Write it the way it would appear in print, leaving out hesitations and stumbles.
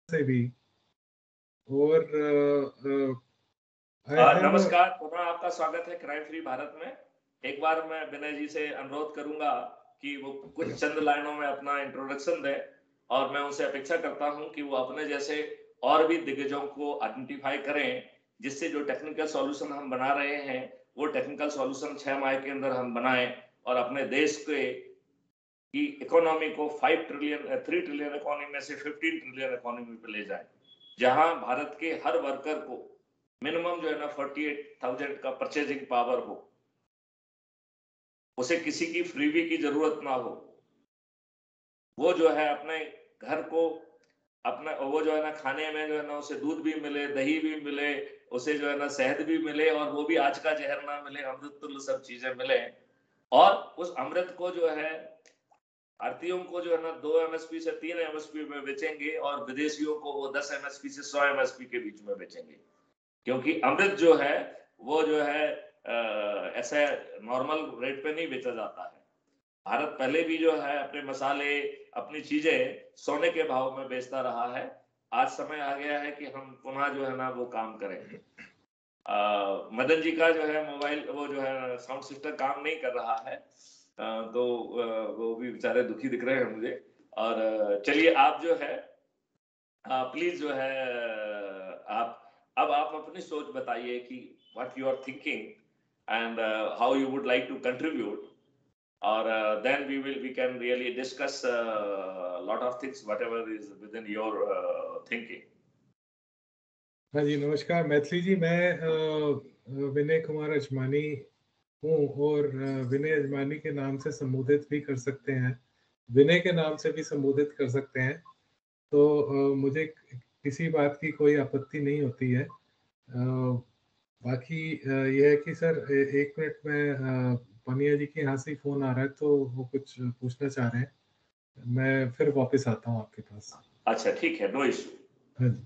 से भी। और आई हैव नमस्कार, पुनः आपका स्वागत है क्राइम फ्री भारत में। एक बार मैं विनय जी से अनुरोध करूंगा कि वो कुछ चंद लाइनों में अपना इंट्रोडक्शन दें, और मैं उनसे अपेक्षा करता हूं कि वो अपने जैसे और भी दिग्गजों को आइडेंटिफाई करें, जिससे जो टेक्निकल सॉल्यूशन हम बना रहे हैं वो टेक्निकल सॉल्यूशन 6 माह के अंदर हम बनाएं और अपने देश के की इकोनॉमी को 3 ट्रिलियन इकोनॉमी में से 15 ट्रिलियन इकोनॉमी पे ले जाएं, जहां भारत के हर वर्कर को मिनिमम जो है ना 48,000 का परचेजिंग पावर हो, उसे किसी की फ्रीबी की जरूरत ना हो, वो जो है अपने घर को अपना वो जो है ना खाने में जो है ना उसे दूध भी मिले, दही भी मिले, उसे जो है ना शहद भी मिले, और वो भी आज का जहर ना मिले, अमृत तुल्य सब चीजें मिले। और उस अमृत को जो है भारतीयों को जो है ना 2 एमएसपी से 3 एमएसपी में बेचेंगे, और विदेशियों को वो 10 एमएसपी से 100 एमएसपी के बीच में बेचेंगे, क्योंकि अमृत जो है वो जो है ऐसे नॉर्मल रेट पे नहीं बेचा जाता है। भारत पहले भी जो है अपने मसाले, अपनी चीजें सोने के भाव में बेचता रहा है। आज समय आ गया है कि हम पुनः जो है ना वो काम करें। मदन जी का जो है मोबाइल वो जो है साउंड सिस्टम काम नहीं कर रहा है, तो वो भी बेचारे दुखी दिख रहे हैं मुझे। और चलिए आप जो है प्लीज जो है आप अपनी सोच बताइए कि what you are thinking and how you would like to contribute, और then we can really discuss a lot of things whatever is within your thinking. हाँ जी, नमस्कार मैथिली जी। मैं विनय कुमार अजमानी हूँ, और विनय अजमानी के नाम से संबोधित भी कर सकते हैं, विनय के नाम से भी संबोधित कर सकते हैं। तो मुझे किसी बात की कोई आपत्ति नहीं होती है। बाकी यह है कि सर 1 मिनट में पनिया जी के यहाँ से फ़ोन आ रहा है, तो वो कुछ पूछना चाह रहे हैं। मैं फिर वापस आता हूँ आपके पास। अच्छा ठीक है, नो इशू। हाँ जी।